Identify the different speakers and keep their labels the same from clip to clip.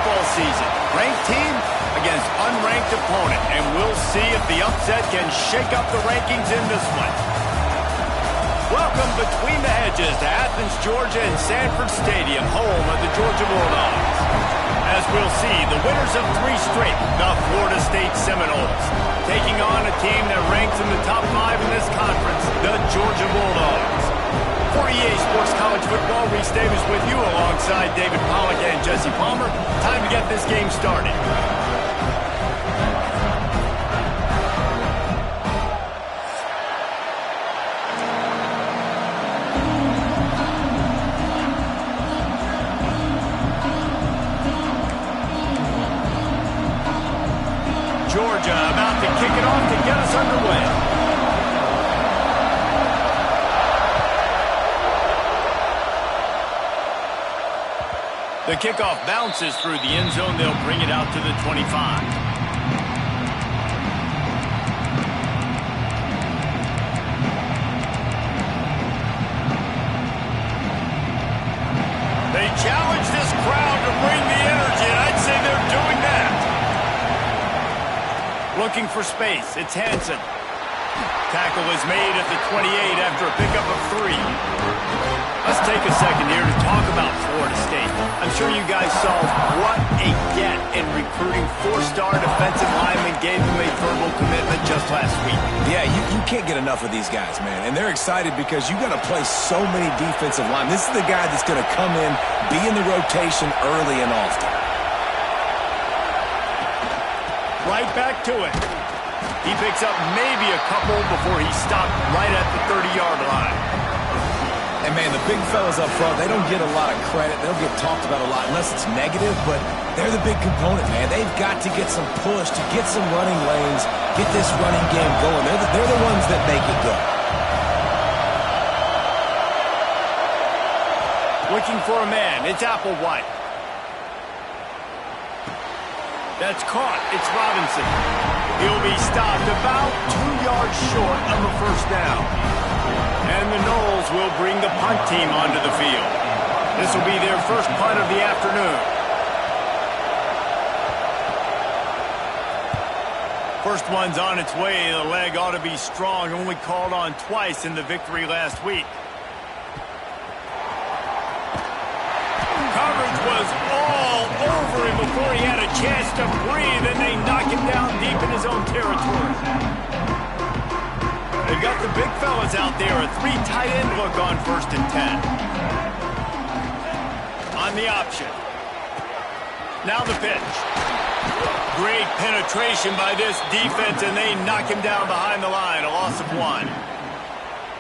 Speaker 1: football season. Ranked team against unranked opponent, and we'll see if the upset can shake up the rankings in this one. Welcome between the hedges to Athens, Georgia and Sanford Stadium, home of the Georgia Bulldogs. As we'll see, the winners of 3 straight, the Florida State Seminoles, taking on a team that ranks in the top 5 in this conference, the Georgia Bulldogs. For EA Sports College Football, Reese Davis with you alongside David Pollack and Jesse Palmer. Time to get this game started. Georgia about to kick it off to get us underway. The kickoff bounces through the end zone. They'll bring it out to the 25. They challenge this crowd to bring the energy, and I'd say they're doing that. Looking for space. It's Hansen. Tackle is made at the 28 after a pickup of 3. Let's take a second here to talk about Florida State. I'm sure you guys saw what a get in recruiting 4-star defensive linemen gave them a verbal commitment just last week.
Speaker 2: Yeah, you can't get enough of these guys, man. And they're excited because you got to play so many defensive linemen. This is the guy that's going to come in, be in the rotation early and often.
Speaker 1: Right back to it. He picks up maybe a couple before he stopped right at the 30-yard line.
Speaker 2: And, man, the big fellas up front, they don't get a lot of credit. They don't get talked about a lot unless it's negative, but they're the big component, man. They've got to get some push, to get some running lanes, get this running game going. They're the ones that make it go.
Speaker 1: Looking for a man. It's Applewhite. That's caught. It's Robinson. He'll be stopped about 2 yards short of the first down. And the Noles will bring the punt team onto the field. This will be their first punt of the afternoon. First one's on its way. The leg ought to be strong. Only called on twice in the victory last week. Coverage was all over him before he had a chance to breathe, and they knock him down deep in his own territory. They've got the big fellas out there. A 3 tight end look on 1st and 10. On the option. Now the pitch. Great penetration by this defense, and they knock him down behind the line. A loss of 1.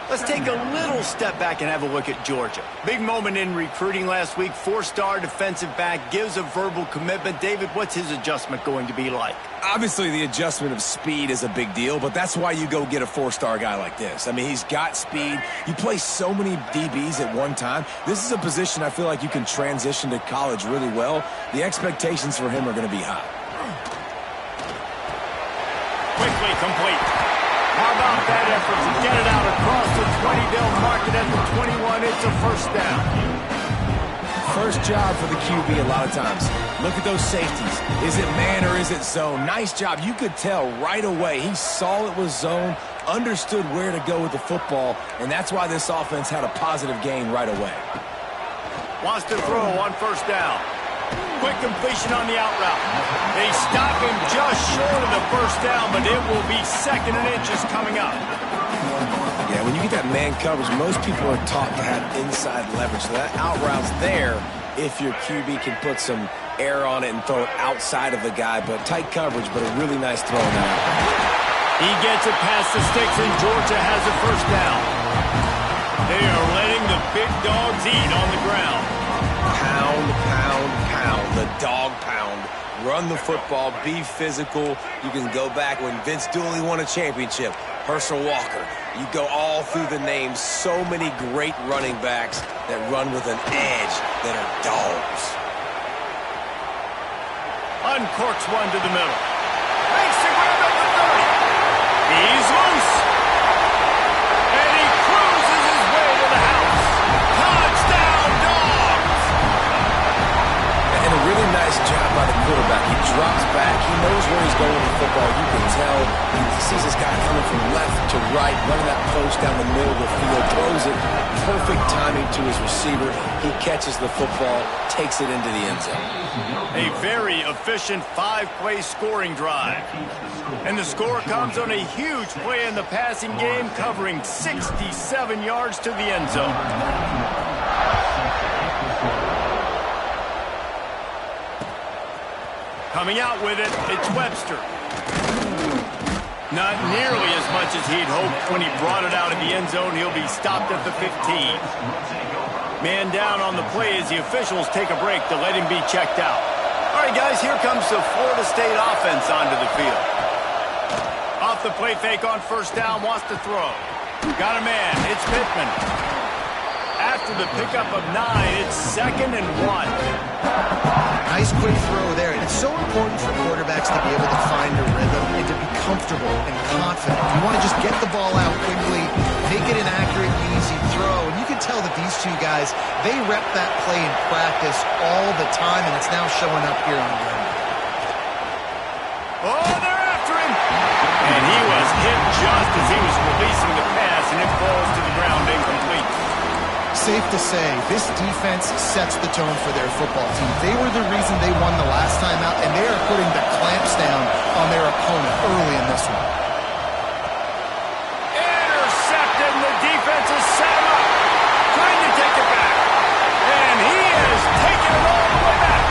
Speaker 1: Let's take a little step back and have a look at Georgia. Big moment in recruiting last week. 4-star defensive back gives a verbal commitment. David, what's his adjustment going to be like?
Speaker 2: Obviously, the adjustment of speed is a big deal, but that's why you go get a 4-star guy like this. I mean, he's got speed. You play so many DBs at one time. This is a position I feel like you can transition to college really well. The expectations for him are going to be high.
Speaker 1: Quickly complete. How about that effort to get it out across the 20? They'll mark it at the 21. It's a first down.
Speaker 2: First job for the QB a lot of times. Look at those safeties. Is it man or is it zone? Nice job. You could tell right away. He saw it was zone, understood where to go with the football, and that's why this offense had a positive gain right away.
Speaker 1: Wants to throw on first down. Quick completion on the out route. They stop him just short of the first down, but it will be 2nd and inches coming up.
Speaker 2: Yeah, when you get that man coverage, most people are taught to have inside leverage. So that out route's there if your QB can put some air on it and throw it outside of the guy. But tight coverage, but a really nice throw now.
Speaker 1: He gets it past the sticks, and Georgia has a first down. They are letting the big dogs eat on the ground.
Speaker 2: Pound, pound, pound. The dog pound. Run the football. Be physical. You can go back when Vince Dooley won a championship. Herschel Walker. You go all through the names. So many great running backs that run with an edge that are dogs.
Speaker 1: Uncorks one to the middle. Makes the grab at the 30. He's loose. And he cruises his way to the house. Touchdown, Dogs!
Speaker 2: And a really nice job by drops back. He knows where he's going with the football. You can tell. He sees this guy coming from left to right, running that post down the middle of the field, throws it. Perfect timing to his receiver. He catches the football, takes it into the end zone.
Speaker 1: A very efficient 5-play scoring drive. And the score comes on a huge play in the passing game, covering 67 yards to the end zone. Coming out with it, it's Webster. Not nearly as much as he'd hoped when he brought it out of the end zone. He'll be stopped at the 15. Man down on the play as the officials take a break to let him be checked out. All right, guys, here comes the Florida State offense onto the field. Off the play fake on first down, wants to throw. Got a man, it's Pittman. After the pickup of 9, it's 2nd and 1.
Speaker 3: Nice quick throw there. It's so important for quarterbacks to be able to find a rhythm and to be comfortable and confident. You want to just get the ball out quickly, make it an accurate, easy throw. And you can tell that these two guys, they rep that play in practice all the time, and it's now showing up here on the ground.
Speaker 1: Oh, they're after him! And he was hit just as he was releasing the pass, and it falls to the ground incomplete.
Speaker 3: Safe to say, this defense sets the tone for their football team. They were the reason they won the last time out, and they are putting the clamps down on their opponent early in this one.
Speaker 1: Intercepted, and the defense has set him up. Trying to take it back. And he has taken it all the way back.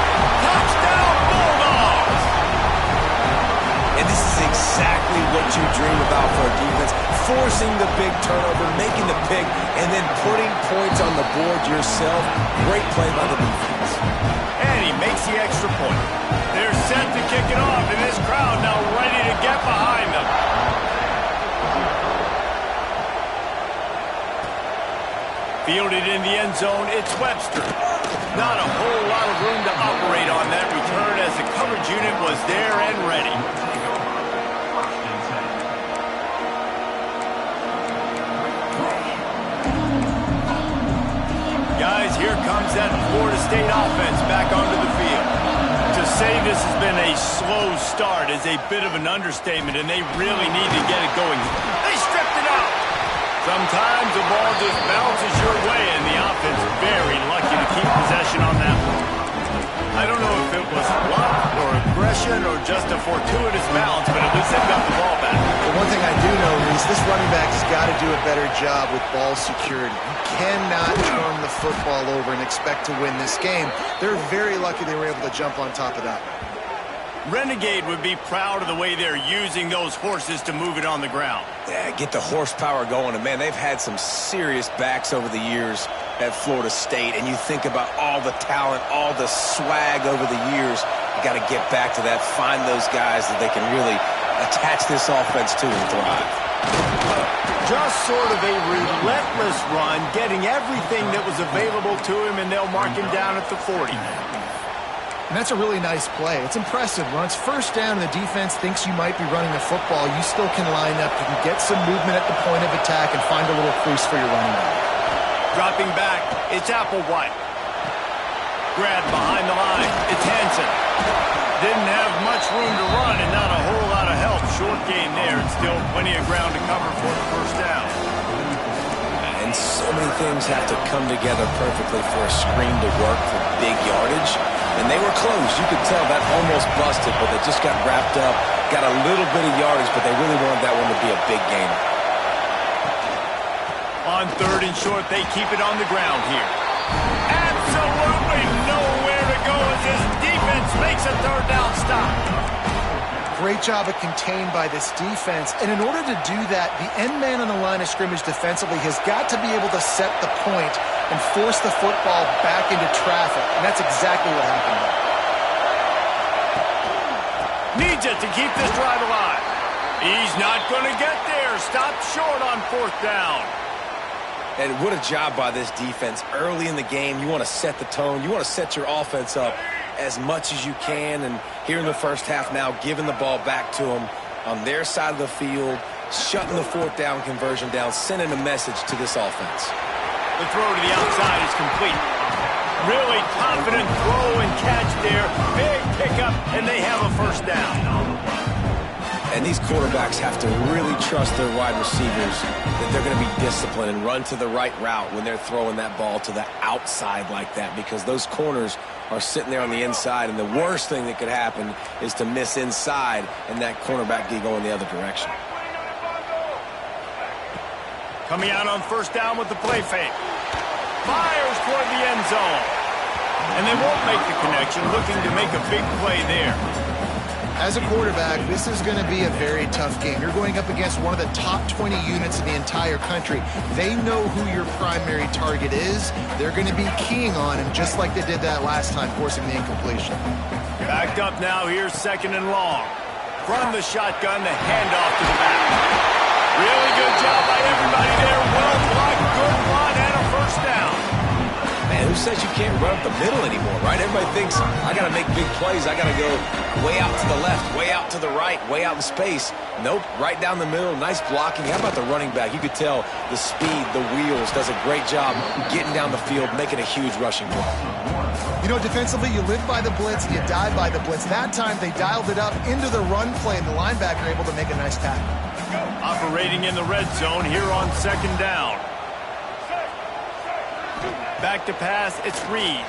Speaker 1: Touchdown, Bulldogs!
Speaker 2: And this is exactly what you dream about for a defense. Forcing the big turnover, making the pick, and then putting points on the board yourself. Great play by the defense.
Speaker 1: And he makes the extra point. They're set to kick it off, and this crowd now ready to get behind them. Fielded in the end zone, it's Webster. Not a whole lot of room to operate on that return as the coverage unit was there and ready. Guys, here comes that Florida State offense back onto the field. To say this has been a slow start is a bit of an understatement, and they really need to get it going. They stripped it out. Sometimes the ball just bounces your way, and the offense very lucky to keep possession on that one. I don't know if it was luck or aggression or just a fortuitous bounce, but at least they've got the ball back.
Speaker 3: But one thing I do know is this running back has got to do a better job with ball security. You cannot turn the football over and expect to win this game. They're very lucky they were able to jump on top of that.
Speaker 1: Renegade would be proud of the way they're using those horses to move it on the ground.
Speaker 2: Yeah, get the horsepower going. And, man, they've had some serious backs over the years at Florida State. And you think about all the talent, all the swag over the years. You got to get back to that, find those guys that they can really attach this offense to and thrive.
Speaker 1: Just sort of a relentless run, getting everything that was available to him, and they'll mark him down at the 40.
Speaker 3: And that's a really nice play. It's impressive. When it's first down and the defense thinks you might be running the football, you still can line up. You can get some movement at the point of attack and find a little crease for your running back.
Speaker 1: Dropping back, it's Applewhite. Grab behind the line, it's Hansen. Didn't have much room to run and not a whole lot of help. Short gain there, and still plenty of ground to cover for the first down.
Speaker 2: And so many things have to come together perfectly for a screen to work for big yardage. And they were close. You could tell that almost busted, but they just got wrapped up, got a little bit of yardage, but they really wanted that one to be a big gainer.
Speaker 1: On 3rd and short, they keep it on the ground here. Absolutely nowhere to go as this defense makes a 3rd down stop.
Speaker 3: Great job of contained by this defense. And in order to do that, the end man on the line of scrimmage defensively has got to be able to set the point and force the football back into traffic. And that's exactly what happened there.
Speaker 1: Needs it to keep this drive alive. He's not going to get there. Stopped short on 4th down.
Speaker 2: And what a job by this defense. Early in the game, you want to set the tone. You want to set your offense up as much as you can. And here in the first half now, giving the ball back to them on their side of the field, shutting the 4th down conversion down, sending a message to this offense.
Speaker 1: The throw to the outside is complete. Really confident throw and catch there. Big pickup, and they they have a first down.
Speaker 2: And these quarterbacks have to really trust their wide receivers that they're going to be disciplined and run to the right route when they're throwing that ball to the outside like that, because those corners are sitting there on the inside, and the worst thing that could happen is to miss inside and that cornerback be going the other direction.
Speaker 1: Coming out on first down with the play fake. Fires toward the end zone. And they won't make the connection, looking to make a big play there.
Speaker 3: As a quarterback, this is going to be a very tough game. You're going up against one of the top 20 units in the entire country. They know who your primary target is. They're going to be keying on him, just like they did that last time, forcing the incompletion.
Speaker 1: Backed up now, here's second and long. From the shotgun, the handoff to the back. Really good job by everybody there. Well blocked, good run, and a first down.
Speaker 2: Man, who says you can't run up the middle anymore, right? Everybody thinks, I got to make big plays. I got to go way out to the left, way out to the right, way out in space. Nope, right down the middle. Nice blocking. How about the running back? You could tell the speed, the wheels, does a great job getting down the field, making a huge rushing play.
Speaker 3: You know, defensively, you live by the blitz and you die by the blitz. That time, they dialed it up into the run play, and the linebacker able to make a nice tackle.
Speaker 1: Operating in the red zone here on second down. Back to pass, it's Reed.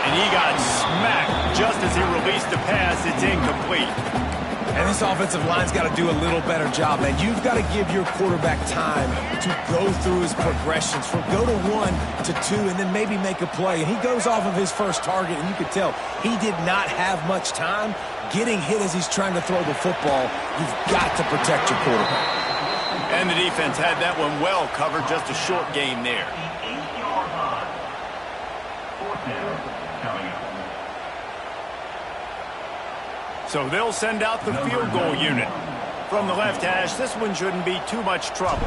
Speaker 1: And he got smacked just as he released the pass. It's incomplete.
Speaker 2: And this offensive line's got to do a little better job, man. You've got to give your quarterback time to go through his progressions from go to 1 to 2 and then maybe make a play. And he goes off of his first target, and you could tell he did not have much time getting hit as he's trying to throw the football. You've got to protect your quarterback.
Speaker 1: And the defense had that one well covered, just a short gain there. So they'll send out the field goal unit. From the left hash, this one shouldn't be too much trouble.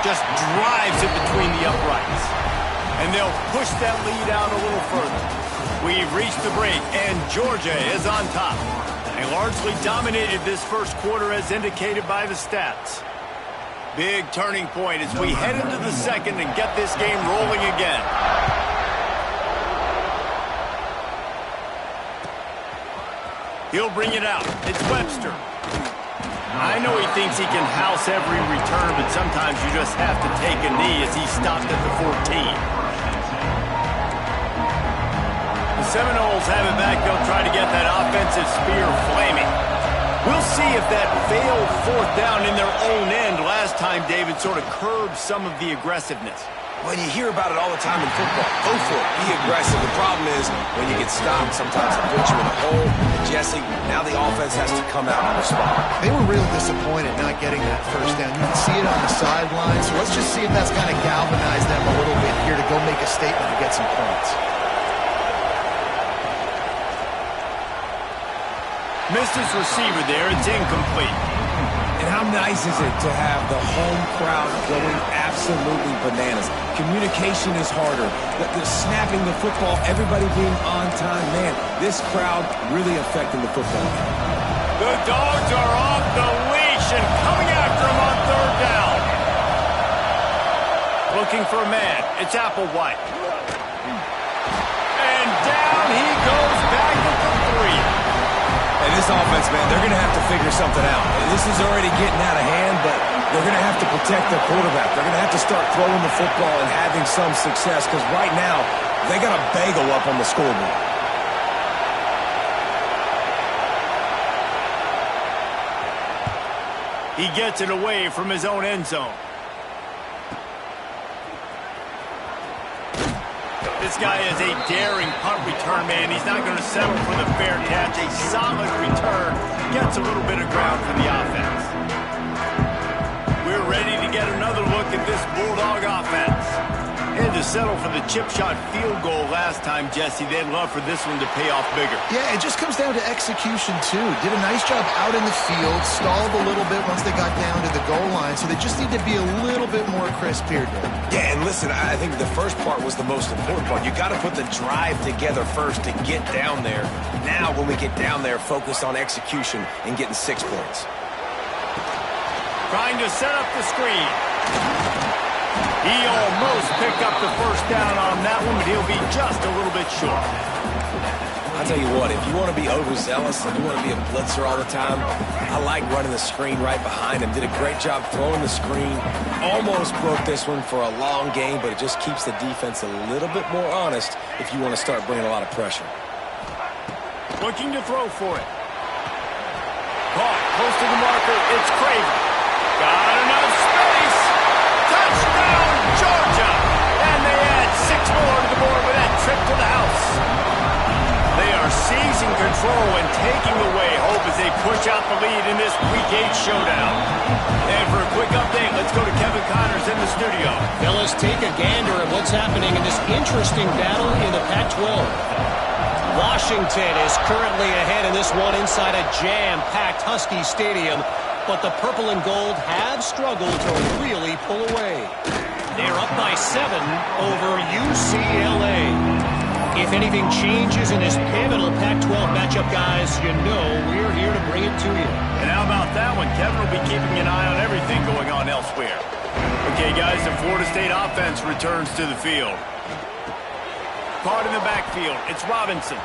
Speaker 1: Just drives it between the uprights. And they'll push that lead out a little further. We've reached the break, and Georgia is on top. They largely dominated this first quarter as indicated by the stats. Big turning point as we head into the second and get this game rolling again. He'll bring it out. It's Webster. I know he thinks he can house every return, but sometimes you just have to take a knee as he stopped at the 14. The Seminoles have it back. They'll try to get that offensive spear flaming. We'll see if that failed fourth down in their own end last time, David, sort of curbed some of the aggressiveness.
Speaker 2: Well, you hear about it all the time in football. Go for it. Be aggressive. The problem is when you get stopped, sometimes it puts you in a hole. And Jesse, now the offense has to come out and respond.
Speaker 3: They were real disappointed not getting that first down. You can see it on the sideline. So let's just see if that's kind of galvanized them a little bit here to go make a statement to get some points.
Speaker 1: Missed his receiver there. It's incomplete.
Speaker 2: And how nice is it to have the home crowd going absolutely bananas? Communication is harder. The snapping the football, everybody being on time. Man, this crowd really affecting the football.
Speaker 1: The Dogs are off the leash and coming after him on third down. Looking for a man. It's Applewhite. And down he goes back at the 3.
Speaker 2: And this offense, man, they're going to have to figure something out. And this is already getting out of hand, but they're going to have to protect their quarterback. They're going to have to start throwing the football and having some success, because right now they got a bagel up on the scoreboard.
Speaker 1: He gets it away from his own end zone. This guy is a daring punt return man. He's not going to settle for the fair catch. A solid return. Gets a little bit of ground for the offense. We're ready to get another look at this Bulldog offense. And to settle for the chip shot field goal last time, Jesse, they'd love for this one to pay off bigger.
Speaker 3: Yeah, it just comes down to execution, too. Did a nice job out in the field, stalled a little bit once they got down to the goal line, so they just need to be a little bit more crisp here, Dave.
Speaker 2: Yeah, and listen, I think the first part was the most important part. You got to put the drive together first to get down there. Now, when we get down there, focus on execution and getting 6 points.
Speaker 1: Trying to set up the screen. He almost picked up the first down on that one, but he'll be just a little bit short.
Speaker 2: I'll tell you what, if you want to be overzealous and you want to be a blitzer all the time, I like running the screen right behind him. Did a great job throwing the screen. Almost broke this one for a long game, but it just keeps the defense a little bit more honest if you want to start bringing a lot of pressure.
Speaker 1: Looking to throw for it. Caught close to the marker. It's Craven. Got enough space. Touchdown, Georgia. And they add 6 more to the board with that trip to the house. They are seizing control and taking away hope as they push out the lead in this Week 8 showdown. And for a quick update, let's go to Kevin Connors in the studio.
Speaker 4: Fellas, take a gander at what's happening in this interesting battle in the Pac-12. Washington is currently ahead in this one inside a jam-packed Husky Stadium, but the purple and gold have struggled to really pull away. They're up by 7 over UCLA. If anything changes in this pivotal Pac-12 matchup, guys, you know we're here to bring it to you.
Speaker 1: And how about that one? Kevin will be keeping an eye on everything going on elsewhere. Okay, guys, the Florida State offense returns to the field. Caught in the backfield. It's Robinson.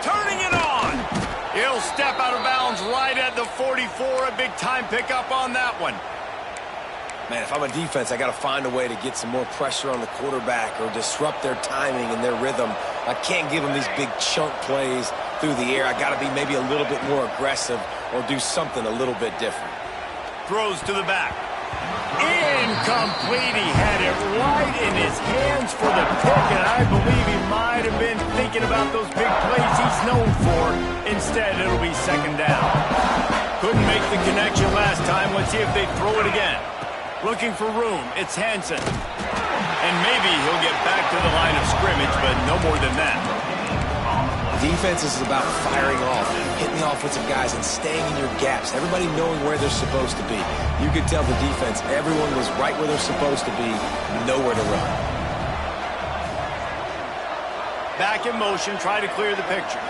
Speaker 1: Turning it on. He'll step out of bounds right at the 44. A big-time pickup on that one.
Speaker 2: Man, if I'm a defense, I got to find a way to get some more pressure on the quarterback or disrupt their timing and their rhythm. I can't give them these big chunk plays through the air. I got to be maybe a little bit more aggressive or do something a little bit different.
Speaker 1: Throws to the back. Incomplete. He had it right in his hands for the pick, and I believe he might have been thinking about those big plays he's known for. Instead, it'll be second down. Couldn't make the connection last time. Let's see if they throw it again. Looking for room. It's Hansen. And maybe he'll get back to the line of scrimmage, but no more than that.
Speaker 2: Defense is about firing off, hitting the offensive guys, and staying in your gaps. Everybody knowing where they're supposed to be. You could tell the defense, everyone was right where they're supposed to be, nowhere to run.
Speaker 1: Back in motion, try to clear the picture.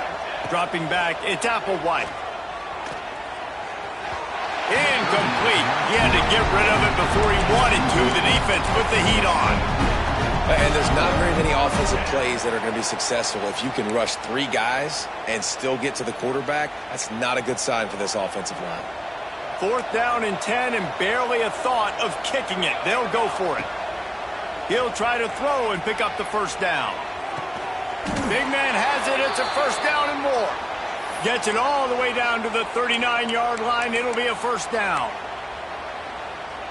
Speaker 1: Dropping back, it's Applewhite. Incomplete. He had to get rid of it before he wanted to. The defense put the heat on.
Speaker 2: And there's not very many offensive plays that are going to be successful. If you can rush 3 guys and still get to the quarterback, that's not a good sign for this offensive line.
Speaker 1: 4th down and 10 and barely a thought of kicking it. They'll go for it. He'll try to throw and pick up the first down. Big man has it. It's a first down and more. Gets it all the way down to the 39-yard line. It'll be a first down.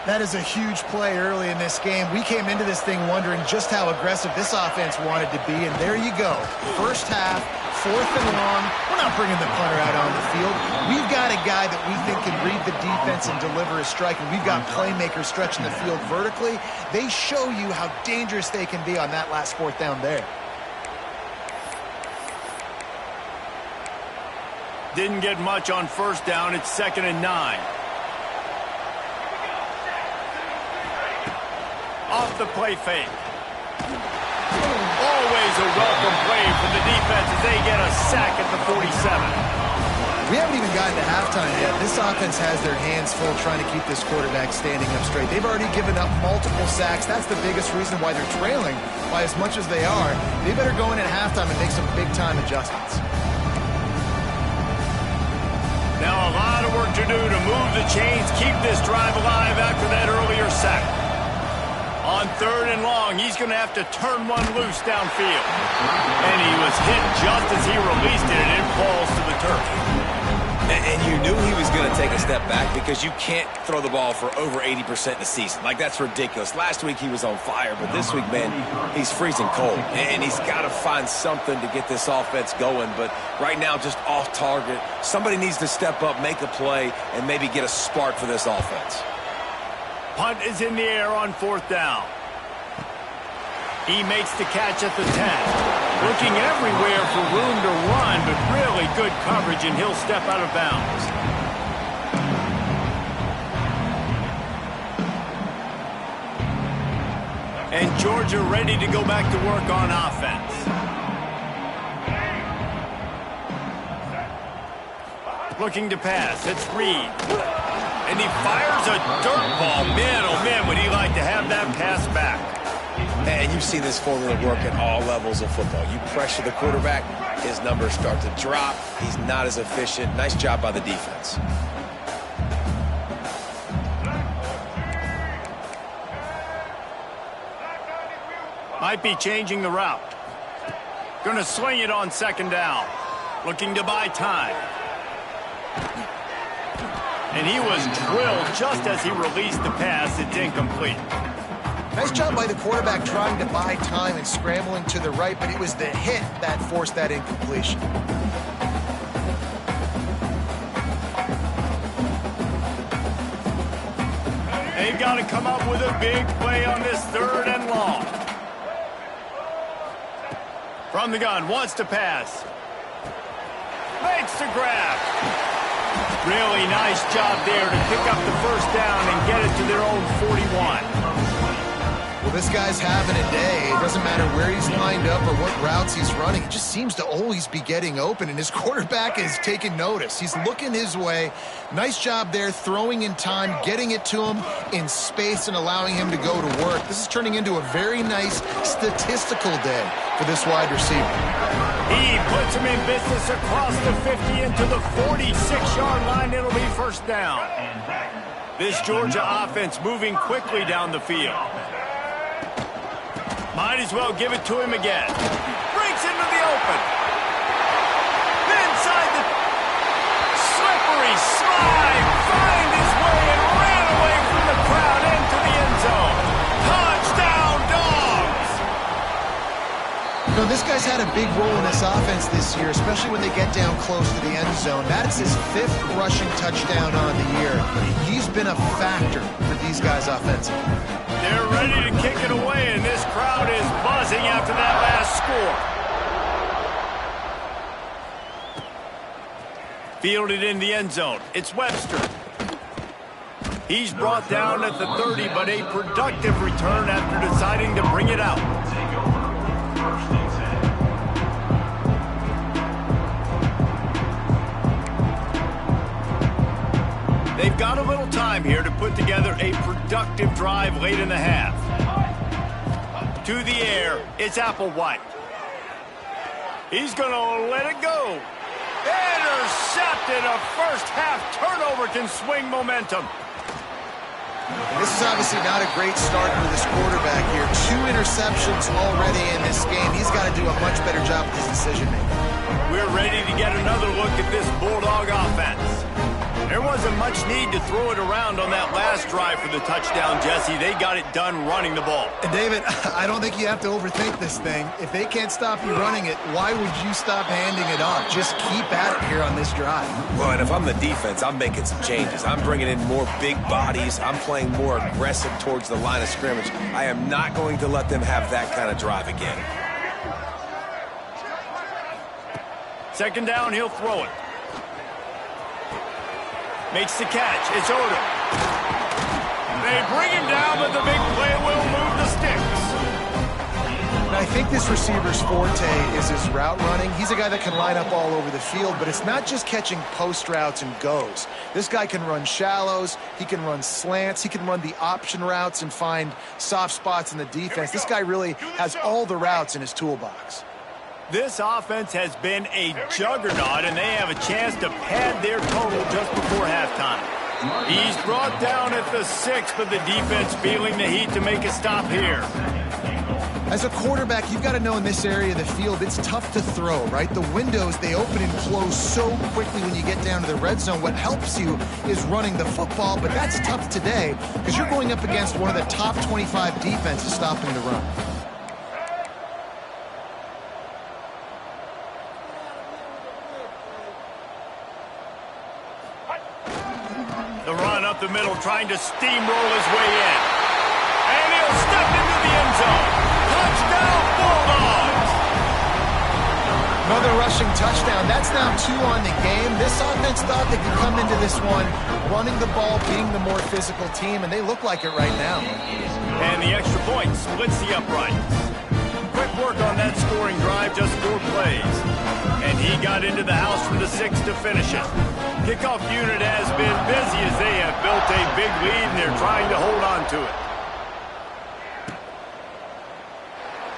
Speaker 3: That is a huge play early in this game. We came into this thing wondering just how aggressive this offense wanted to be, and there you go. First half, 4th and long. We're not bringing the punter out on the field. We've got a guy that we think can read the defense and deliver a strike, and we've got playmakers stretching the field vertically. They show you how dangerous they can be on that last 4th down there.
Speaker 1: Didn't get much on first down. It's 2nd and 9. Off the play fake. Always a welcome play for the defense as they get a sack at the 47.
Speaker 3: We haven't even gotten to halftime yet. This offense has their hands full trying to keep this quarterback standing up straight. They've already given up multiple sacks. That's the biggest reason why they're trailing by as much as they are. They better go in at halftime and make some big-time adjustments.
Speaker 1: Now a lot of work to do to move the chains, keep this drive alive after that earlier sack. On 3rd and long, he's going to have to turn one loose downfield. And he was hit just as he released it, and it falls to the turf.
Speaker 2: And you knew he was going to take a step back because you can't throw the ball for over 80% in the season. Like, that's ridiculous. Last week he was on fire, but this week, man, he's freezing cold. And he's got to find something to get this offense going. But right now, just off target. Somebody needs to step up, make a play, and maybe get a spark for this offense.
Speaker 1: Punt is in the air on 4th down. He makes the catch at the 10. Looking everywhere for room to run, but really good coverage, and he'll step out of bounds. And Georgia ready to go back to work on offense. Looking to pass. It's Reed. And he fires a dirt ball. Man, oh man, would he like to have that pass back.
Speaker 2: And you've seen this formula work at all levels of football. You pressure the quarterback, his numbers start to drop. He's not as efficient. Nice job by the defense.
Speaker 1: Might be changing the route. Going to swing it on second down. Looking to buy time. And he was drilled just as he released the pass. It's incomplete.
Speaker 3: Nice job by the quarterback trying to buy time and scrambling to the right, but it was the hit that forced that incompletion.
Speaker 1: They've got to come up with a big play on this 3rd and long. From the gun, wants to pass. Makes the grab. Really nice job there to pick up the 1st down and get it to their own 41.
Speaker 3: Well, this guy's having a day. It doesn't matter where he's lined up or what routes he's running. He just seems to always be getting open, and his quarterback is taking notice. He's looking his way. Nice job there, throwing in time, getting it to him in space and allowing him to go to work. This is turning into a very nice statistical day for this wide receiver.
Speaker 1: He puts him in business across the 50 into the 46-yard line. It'll be 1st down. This Georgia offense moving quickly down the field. Might as well give it to him again. Breaks into the open. Inside the slippery slide. Find his way and ran away from the crowd into the end zone. Touchdown, Dogs!
Speaker 3: You know, this guy's had a big role in this offense this year, especially when they get down close to the end zone. That's his 5th rushing touchdown on the year. He's been a factor for these guys offensively.
Speaker 1: They're ready to kick it away, and this crowd is buzzing after that last score. Fielded in the end zone. It's Webster. He's brought down at the 30, but a productive return after deciding to bring it out. They've got a little time here to put together a productive drive late in the half. To the air, it's Applewhite. He's going to let it go. Intercepted. A first-half turnover can swing momentum.
Speaker 3: And this is obviously not a great start for this quarterback here. 2 interceptions already in this game. He's got to do a much better job with his decision-making.
Speaker 1: We're ready to get another look at this Bulldog offense. There wasn't much need to throw it around on that last drive for the touchdown, Jesse. They got it done running the ball.
Speaker 3: And David, I don't think you have to overthink this thing. If they can't stop you running it, why would you stop handing it off? Just keep at it here on this drive.
Speaker 2: Well, and if I'm the defense, I'm making some changes. I'm bringing in more big bodies. I'm playing more aggressive towards the line of scrimmage. I am not going to let them have that kind of drive again.
Speaker 1: 2nd down, he'll throw it. Makes the catch. It's Odom. They bring him down, but the big play will move the sticks.
Speaker 3: And I think this receiver's forte is his route running. He's a guy that can line up all over the field, but it's not just catching post routes and goes. This guy can run shallows. He can run slants. He can run the option routes and find soft spots in the defense. This guy really has all the routes in his toolbox.
Speaker 1: This offense has been a juggernaut, and they have a chance to pad their total just before halftime. He's brought down at the 6, but the defense feeling the heat to make a stop here.
Speaker 3: As a quarterback, you've got to know in this area of the field, it's tough to throw, right? The windows, they open and close so quickly when you get down to the red zone. What helps you is running the football, but that's tough today because you're going up against one of the top 25 defenses stopping the run.
Speaker 1: The run up the middle, trying to steamroll his way in. And he'll step into the end zone. Touchdown, Bulldogs!
Speaker 3: Another rushing touchdown. That's now 2 on the game. This offense thought they could come into this one running the ball, being the more physical team, and they look like it right now.
Speaker 1: And the extra point splits the uprights. Quick work on that scoring drive, just 4 plays. And he got into the house from the 6 to finish it. Kickoff unit has been busy as they have built a big lead, and they're trying to hold on to it.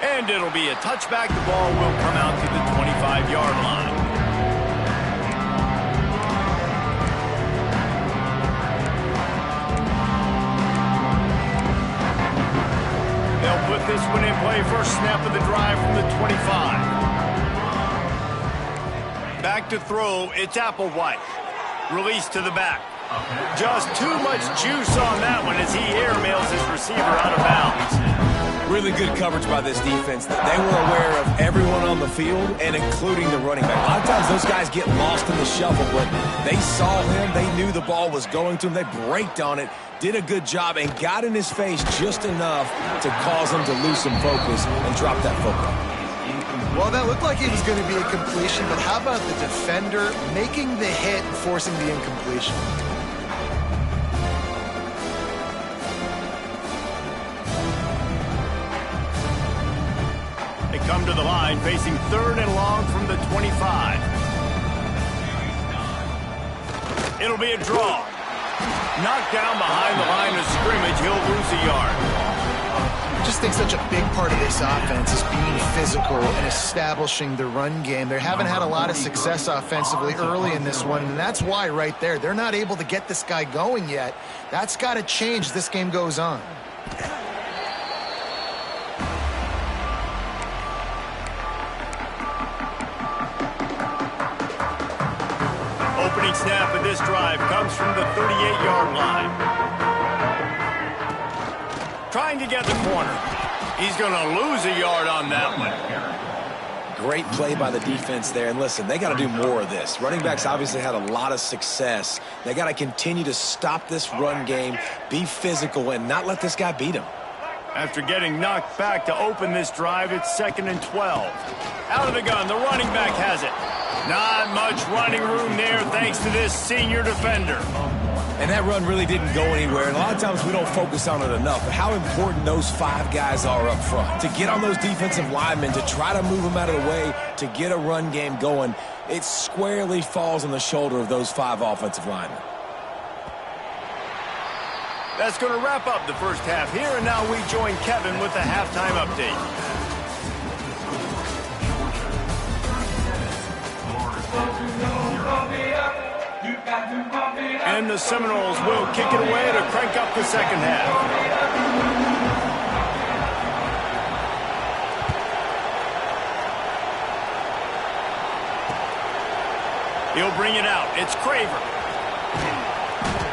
Speaker 1: And it'll be a touchback. The ball will come out to the 25-yard line. They'll put this one in play. First snap of the drive from the 25. Back to throw. It's Applewhite. Release to the back. Just too much juice on that one as he airmails his receiver out of bounds.
Speaker 2: Really good coverage by this defense. They were aware of everyone on the field, and including the running back. A lot of times those guys get lost in the shuffle, but they saw him. They knew the ball was going to him. They braked on it, did a good job, and got in his face just enough to cause him to lose some focus and drop that football.
Speaker 3: Well, that looked like it was going to be a completion, but how about the defender making the hit and forcing the incompletion?
Speaker 1: They come to the line, facing 3rd and long from the 25. It'll be a draw. Knocked down behind the line of scrimmage, he'll lose a yard.
Speaker 3: I just think such a big part of this offense is being physical and establishing the run game. They haven't had a lot of success offensively early in this one, and that's why right there, they're not able to get this guy going yet. That's got to change as this game goes on.
Speaker 1: Opening snap of this drive comes from the 38-yard line. Trying to get the corner. He's going to lose a yard on that one.
Speaker 2: Great play by the defense there. And listen, they got to do more of this. Running backs obviously had a lot of success. They got to continue to stop this run game, be physical, and not let this guy beat him.
Speaker 1: After getting knocked back to open this drive, it's 2nd and 12. Out of the gun, the running back has it. Not much running room there thanks to this senior defender.
Speaker 2: And that run really didn't go anywhere. And a lot of times we don't focus on it enough. But how important those 5 guys are up front. To get on those defensive linemen, to try to move them out of the way, to get a run game going, it squarely falls on the shoulder of those 5 offensive linemen.
Speaker 1: That's going to wrap up the first half here. And now we join Kevin with the halftime update. And the Seminoles will kick it away to crank up the second half. He'll bring it out. It's Craver.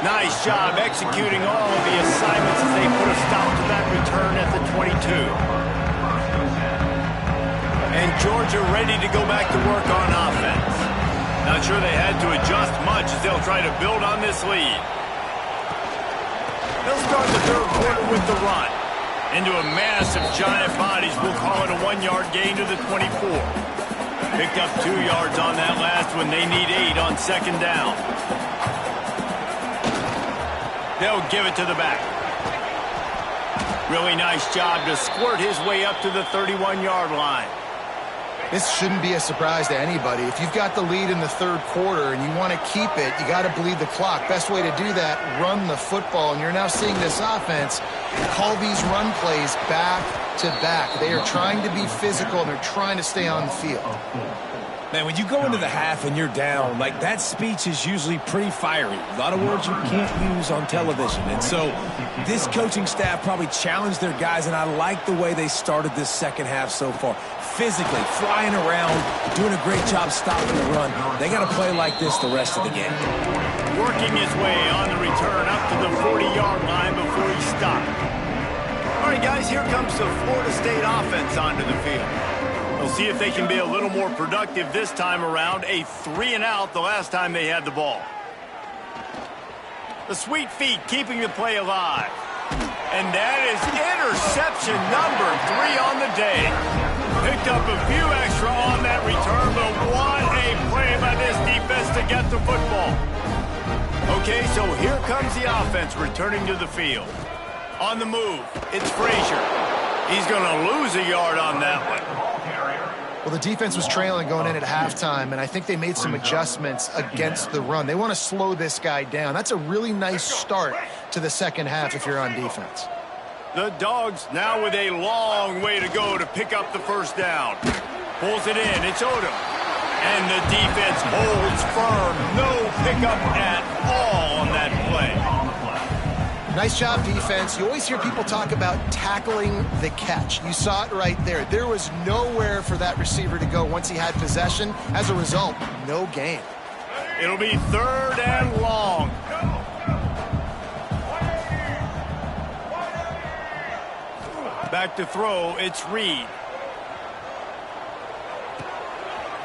Speaker 1: Nice job executing all of the assignments as they put a stop to that return at the 22. And Georgia ready to go back to work on offense. Not sure they had to adjust much as they'll try to build on this lead. They'll start the third quarter with the run. Into a mass of giant bodies. We'll call it a 1-yard gain to the 24. Picked up 2 yards on that last one. They need 8 on 2nd down. They'll give it to the back. Really nice job to squirt his way up to the 31-yard line.
Speaker 3: This shouldn't be a surprise to anybody. If you've got the lead in the third quarter and you want to keep it, you got to bleed the clock. Best way to do that, run the football. And you're now seeing this offense call these run plays back to back. They are trying to be physical and they're trying to stay on the field.
Speaker 2: Man, when you go into the half and you're down, like that speech is usually pretty fiery. A lot of words you can't use on television. And so this coaching staff probably challenged their guys, and I like the way they started this second half so far. Physically, flying around, doing a great job stopping the run. They got to play like this the rest of the game.
Speaker 1: Working his way on the return up to the 40-yard line before he stopped. All right, guys, here comes the Florida State offense onto the field. We'll see if they can be a little more productive this time around. A 3-and-out the last time they had the ball. The sweet feet keeping the play alive. And that is interception number 3 on the day. Picked up a few extra on that return, but what a play by this defense to get the football. Okay, so here comes the offense returning to the field. On the move, it's Frazier. He's going to lose a yard on that one.
Speaker 3: Well, the defense was trailing going in at halftime, and I think they made some adjustments against the run. They want to slow this guy down. That's a really nice start to the second half if you're on defense.
Speaker 1: The Dogs now with a long way to go to pick up the first down. Pulls it in. It's Odom. And the defense holds firm. No pickup at all on that play.
Speaker 3: Nice job, defense. You always hear people talk about tackling the catch. You saw it right there. There was nowhere for that receiver to go once he had possession. As a result, no gain.
Speaker 1: It'll be 3rd and long. Back to throw, it's Reed.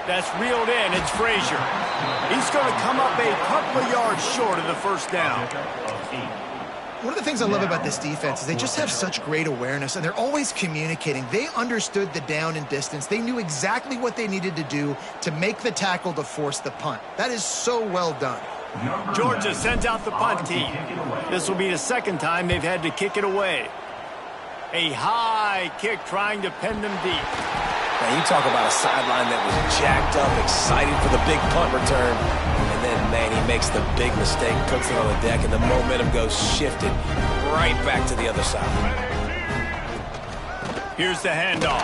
Speaker 1: That's reeled in, it's Frazier. He's going to come up a couple of yards short of the first down.
Speaker 3: One of the things I love about this defense is they just have such great awareness, and they're always communicating. They understood the down and distance. They knew exactly what they needed to do to make the tackle to force the punt. That is so well done.
Speaker 1: Georgia sends out the punt team. This will be the second time they've had to kick it away. A high kick trying to pen them deep.
Speaker 2: Now you talk about a sideline that was jacked up, excited for the big punt return. And then, man, he makes the big mistake, puts it on the deck, and the momentum goes shifted right back to the other side.
Speaker 1: Here's the handoff.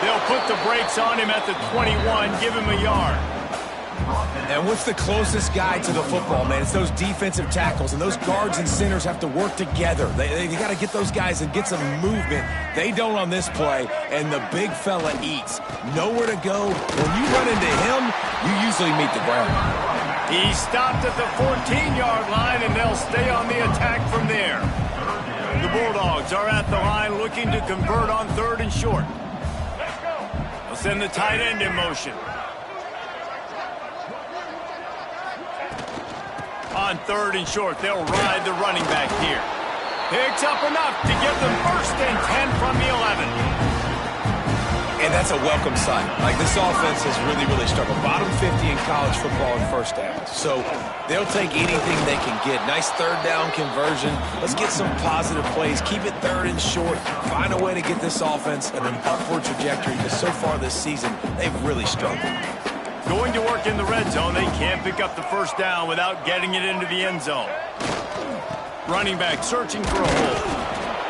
Speaker 1: They'll put the brakes on him at the 21, give him a yard.
Speaker 2: And what's the closest guy to the football, man? It's those defensive tackles, and those guards and centers have to work together. They got to get those guys and get some movement. They don't on this play, and the big fella eats. Nowhere to go. When you run into him, you usually meet the ground.
Speaker 1: He stopped at the 14-yard line, and they'll stay on the attack from there. The Bulldogs are at the line looking to convert on 3rd and short. They'll send the tight end in motion. On 3rd and short, they'll ride the running back here. Picks up enough to get them 1st and 10 from the 11.
Speaker 2: And that's a welcome sight. Like, this offense has really struggled. Bottom 50 in college football in first downs. So they'll take anything they can get. Nice 3rd down conversion. Let's get some positive plays. Keep it 3rd and short. Find a way to get this offense in an upward trajectory, because so far this season, they've really struggled.
Speaker 1: Going to work in the red zone. They can't pick up the first down without getting it into the end zone. Running back searching for a hole.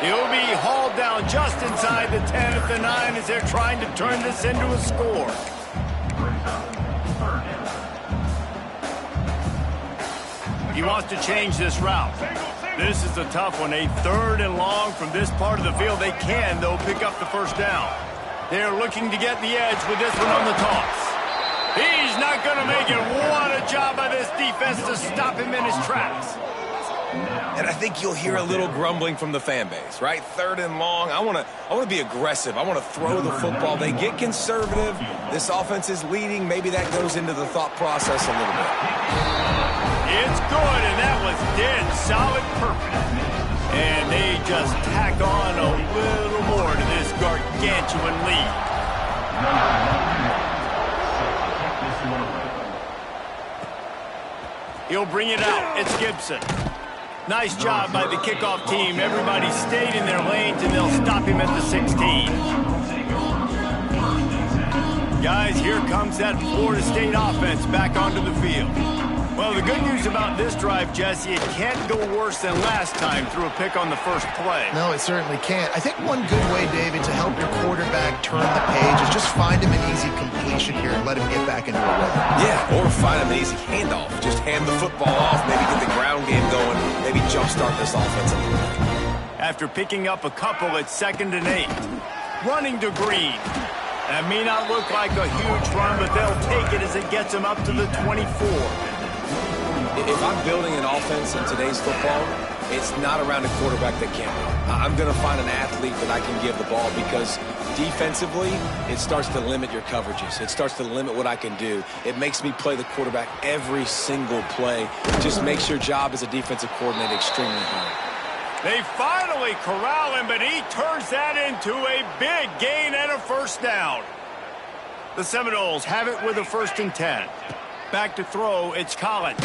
Speaker 1: He'll be hauled down just inside the 10 at the 9 as they're trying to turn this into a score. He wants to change this route. This is a tough one. A 3rd and long from this part of the field. They can, though, pick up the first down. They're looking to get the edge with this one on the toss. He's not going to make it. What a job by this defense to stop him in his tracks.
Speaker 2: And I think you'll hear a little grumbling from the fan base, right? 3rd and long. I want to be aggressive. I want to throw the football. They get conservative. This offense is leading. Maybe that goes into the thought process a little bit.
Speaker 1: It's good, and that was dead solid perfect. And they just tack on a little more to this gargantuan lead. He'll bring it out. It's Gibson. Nice job by the kickoff team. Everybody stayed in their lanes, and they'll stop him at the 16. Guys, here comes that Florida State offense back onto the field. Well, the good news about this drive, Jesse, it can't go worse than last time through a pick on the first play.
Speaker 3: No, it certainly can't. I think one good way, David, to help your quarterback turn the page is just find him an easy completion here and let him get back into a rhythm.
Speaker 2: Yeah, or find him an easy handoff. Just hand the football off, maybe get the ground game going, maybe jumpstart this offense a little bit.
Speaker 1: After picking up a couple at 2nd and 8. Running to Green. That may not look like a huge run, but they'll take it as it gets them up to the 24.
Speaker 2: If I'm building an offense in today's football, it's not around a quarterback that can't run. I'm going to find an athlete that I can give the ball, because defensively, it starts to limit your coverages. It starts to limit what I can do. It makes me play the quarterback every single play. It just makes your job as a defensive coordinator extremely hard.
Speaker 1: They finally corral him, but he turns that into a big gain and a first down. The Seminoles have it with a 1st and 10. Back to throw, it's Collins.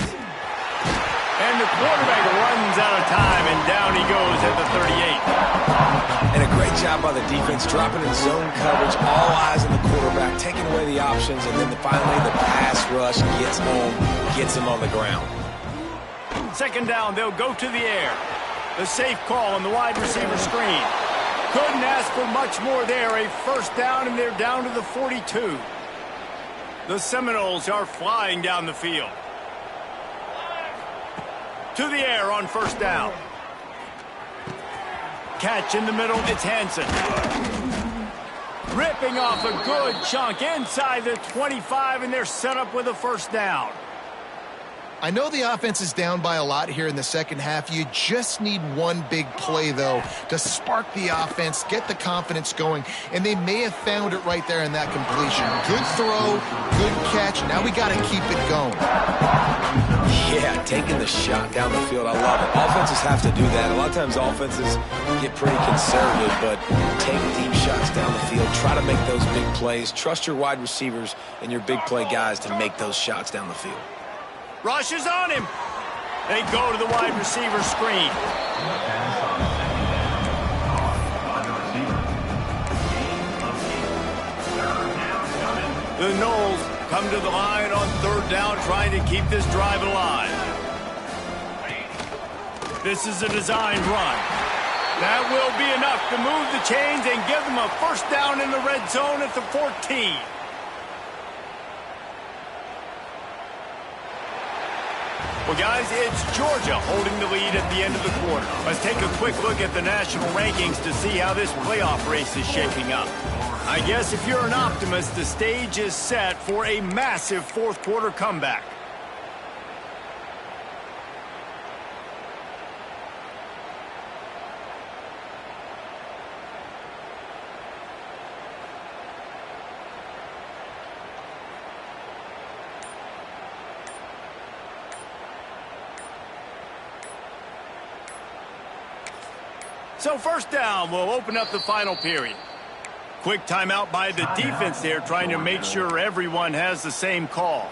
Speaker 1: And the quarterback runs out of time, and down he goes at the 38.
Speaker 2: And a great job by the defense, dropping in zone coverage, all eyes on the quarterback, taking away the options, and then finally the pass rush gets home, gets him on the ground.
Speaker 1: 2nd down, they'll go to the air. The safe call on the wide receiver screen. Couldn't ask for much more there. A first down, and they're down to the 42. The Seminoles are flying down the field. To the air on first down. Catch in the middle, it's Hansen. Ripping off a good chunk inside the 25, and they're set up with a first down.
Speaker 3: I know the offense is down by a lot here in the second half. You just need one big play, though, to spark the offense, get the confidence going, and they may have found it right there in that completion. Good throw, good catch. Now we got to keep it going.
Speaker 2: Yeah, taking the shot down the field, I love it. Offenses have to do that. A lot of times offenses get pretty conservative, but take deep shots down the field. Try to make those big plays. Trust your wide receivers and your big play guys to make those shots down the field.
Speaker 1: Rush is on him. They go to the wide receiver screen. The Noles come to the line on third down, trying to keep this drive alive. This is a designed run. That will be enough to move the chains and give them a first down in the red zone at the 14. Well, guys, it's Georgia holding the lead at the end of the quarter. Let's take a quick look at the national rankings to see how this playoff race is shaping up. I guess if you're an optimist, the stage is set for a massive fourth quarter comeback. So first down will open up the final period. Quick timeout by the defense there, trying to make sure everyone has the same call.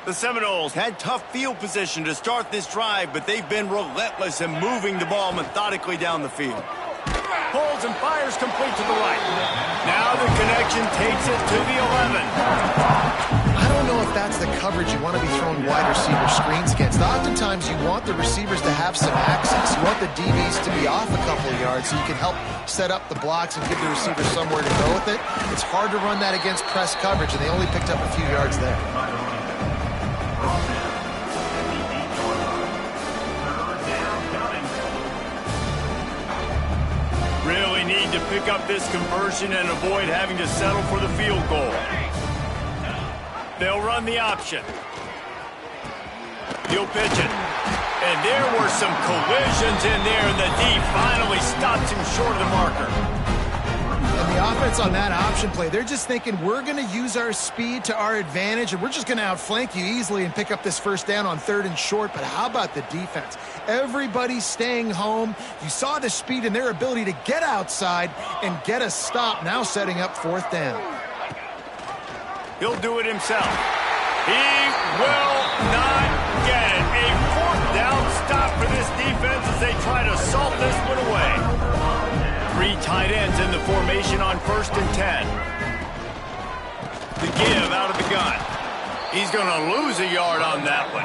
Speaker 1: The Seminoles had tough field position to start this drive, but they've been relentless in moving the ball methodically down the field. Pulls and fires complete to the right. Now the connection takes it to the 11.
Speaker 3: I don't know if that's the coverage you want to be throwing wide receiver screens against. Oftentimes you want the receivers to have some access. You want the DBs to be off a couple of yards so you can help set up the blocks and give the receiver somewhere to go with it. It's hard to run that against press coverage, and they only picked up a few yards there.
Speaker 1: Really need to pick up this conversion and avoid having to settle for the field goal. They'll run the option. He'll pitch it. And there were some collisions in there, and the D finally stops him short of the marker.
Speaker 3: And the offense on that option play, they're just thinking, we're going to use our speed to our advantage, and we're just going to outflank you easily and pick up this first down on third and short. But how about the defense? Everybody's staying home. You saw the speed and their ability to get outside and get a stop, now setting up fourth down.
Speaker 1: He'll do it himself. He will not get it. A fourth down stop for this defense as they try to salt this one away. 3 tight ends in the formation on first and 10. The give out of the gun. He's going to lose a yard on that one.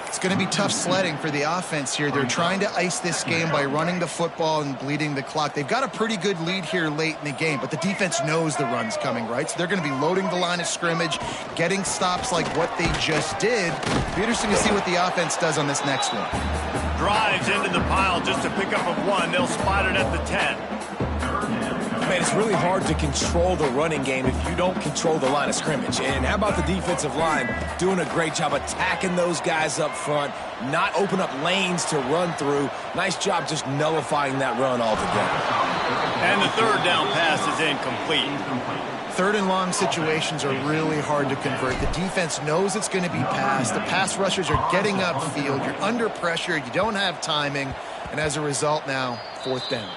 Speaker 3: It's going to be tough sledding for the offense here. They're trying to ice this game by running the football and bleeding the clock. They've got a pretty good lead here late in the game, but the defense knows the run's coming, right? So they're going to be loading the line of scrimmage, getting stops like what they just did. It'll be interesting to see what the offense does on this next one.
Speaker 1: Drives into the pile just to pick up of 1. They'll spot it at the 10.
Speaker 2: Man, it's really hard to control the running game if you don't control the line of scrimmage. And how about the defensive line doing a great job attacking those guys up front, not open up lanes to run through. Nice job just nullifying that run altogether.
Speaker 1: And the third down pass is incomplete.
Speaker 3: Third and long situations are really hard to convert. The defense knows it's going to be passed. The pass rushers are getting upfield. You're under pressure. You don't have timing. And as a result now, fourth down.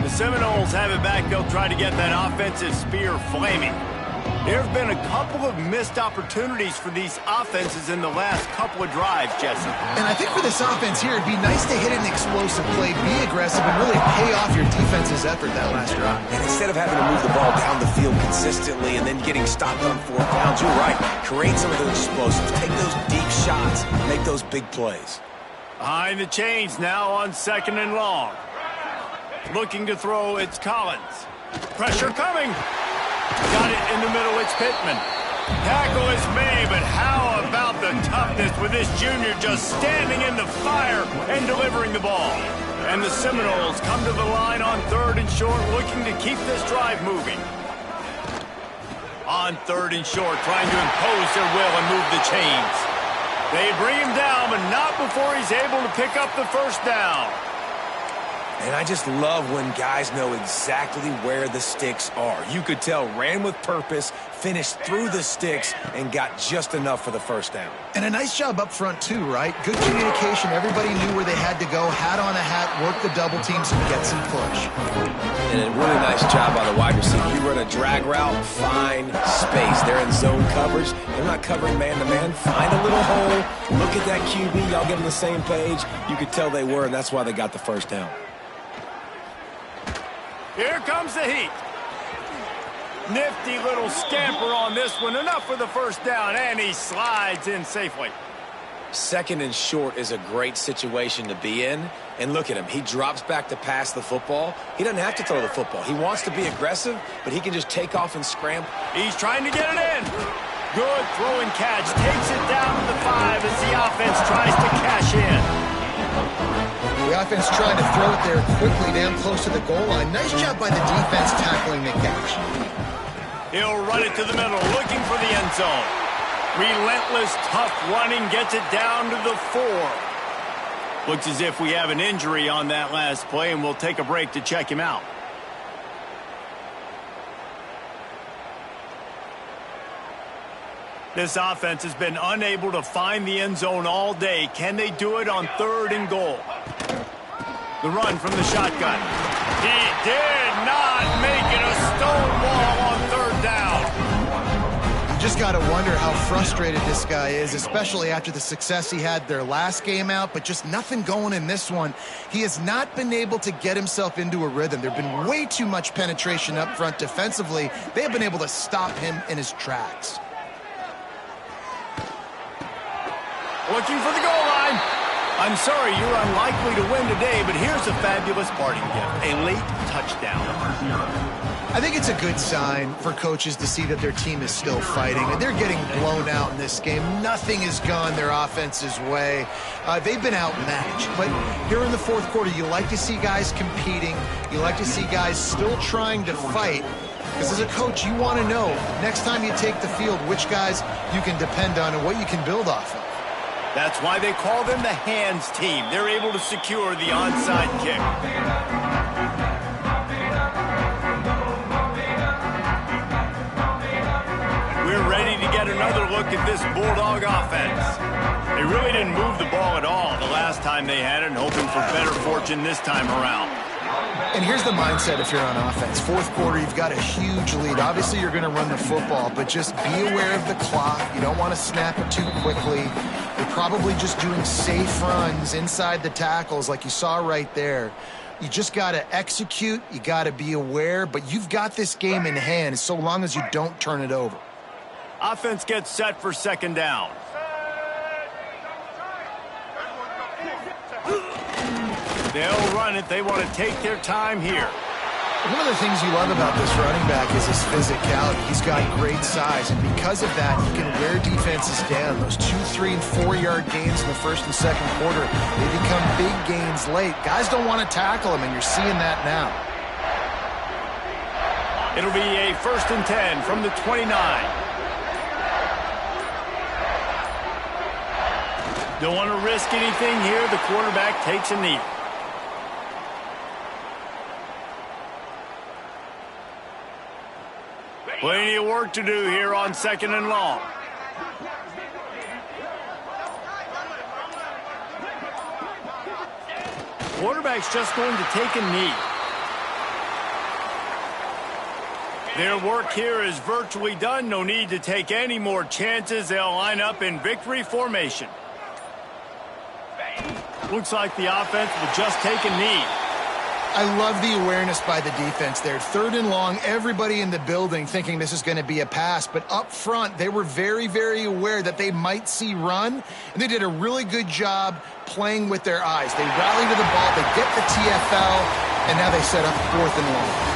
Speaker 1: The Seminoles have it back. They'll try to get that offensive spear flaming. There have been a couple of missed opportunities for these offenses in the last couple of drives, Jesse.
Speaker 3: And I think for this offense here, it'd be nice to hit an explosive play, be aggressive, and really pay off your defense's effort that last drive.
Speaker 2: And instead of having to move the ball down the field consistently and then getting stopped on 4 downs, you're right. Create some of those explosives. Take those deep shots. Make those big plays.
Speaker 1: Behind the chains now on 2nd and long. Looking to throw, it's Collins. Pressure coming. Got it in the middle, it's Pittman. Tackle is made, but how about the toughness with this junior just standing in the fire and delivering the ball? And the Seminoles come to the line on 3rd and short, looking to keep this drive moving. On 3rd and short, trying to impose their will and move the chains. They bring him down, but not before he's able to pick up the first down.
Speaker 2: And I just love when guys know exactly where the sticks are. You could tell ran with purpose, finished through the sticks, and got just enough for the first down.
Speaker 3: And a nice job up front, too, right? Good communication. Everybody knew where they had to go. Hat on a hat, work the double teams, and get some push.
Speaker 2: And a really nice job by the wide receiver. You run a drag route, find space. They're in zone coverage. They're not covering man-to-man. Find a little hole. Look at that QB. Y'all get on the same page. You could tell they were, and that's why they got the first down.
Speaker 1: Here comes the heat. Nifty little scamper on this one. Enough for the first down, and he slides in safely.
Speaker 2: 2nd and short is a great situation to be in. And look at him. He drops back to pass the football. He doesn't have to throw the football. He wants to be aggressive, but he can just take off and scramble.
Speaker 1: He's trying to get it in. Good throw and catch. Takes it down to the 5 as the offense tries to cash in.
Speaker 3: The offense trying to throw it there quickly down close to the goal line. Nice job by the defense tackling the catch.
Speaker 1: He'll run it to the middle, looking for the end zone. Relentless, tough running, gets it down to the 4. Looks as if we have an injury on that last play, and we'll take a break to check him out. This offense has been unable to find the end zone all day. Can they do it on 3rd and goal? The run from the shotgun. He did not make it a stone wall on 3rd down.
Speaker 3: You just got to wonder how frustrated this guy is, especially after the success he had their last game out, but just nothing going in this one. He has not been able to get himself into a rhythm. There have been way too much penetration up front defensively. They have been able to stop him in his tracks.
Speaker 1: Looking for the goal line. I'm sorry, you're unlikely to win today, but here's a fabulous parting gift, a late touchdown.
Speaker 3: I think it's a good sign for coaches to see that their team is still fighting, and they're getting blown out in this game. Nothing has gone their offense's way. They've been outmatched, but here in the 4th quarter, you like to see guys competing. You like to see guys still trying to fight, because as a coach, you want to know, next time you take the field, which guys you can depend on and what you can build off of.
Speaker 1: That's why they call them the hands team. They're able to secure the onside kick. We're ready to get another look at this Bulldog offense. They really didn't move the ball at all the last time they had it, and hoping for better fortune this time around.
Speaker 3: And here's the mindset if you're on offense. 4th quarter, you've got a huge lead. Obviously, you're going to run the football, but just be aware of the clock. You don't want to snap it too quickly. You're probably just doing safe runs inside the tackles like you saw right there. You just got to execute. You got to be aware, but you've got this game in hand so long as you don't turn it over.
Speaker 1: Offense gets set for 2nd down. They'll run it. They want to take their time here.
Speaker 3: One of the things you love about this running back is his physicality. He's got great size, and because of that, he can wear defenses down. Those 2, 3, and 4-yard gains in the 1st and 2nd quarter, they become big gains late. Guys don't want to tackle him, and you're seeing that now.
Speaker 1: It'll be a 1st and 10 from the 29. Don't want to risk anything here. The quarterback takes a knee. Plenty of work to do here on 2nd and long. Quarterback's just going to take a knee. Their work here is virtually done. No need to take any more chances. They'll line up in victory formation. Looks like the offense will just take a knee.
Speaker 3: I love the awareness by the defense there. 3rd and long, everybody in the building thinking this is going to be a pass. But up front, they were very, very aware that they might see run. And they did a really good job playing with their eyes. They rally to the ball, they get the TFL, and now they set up 4th and long.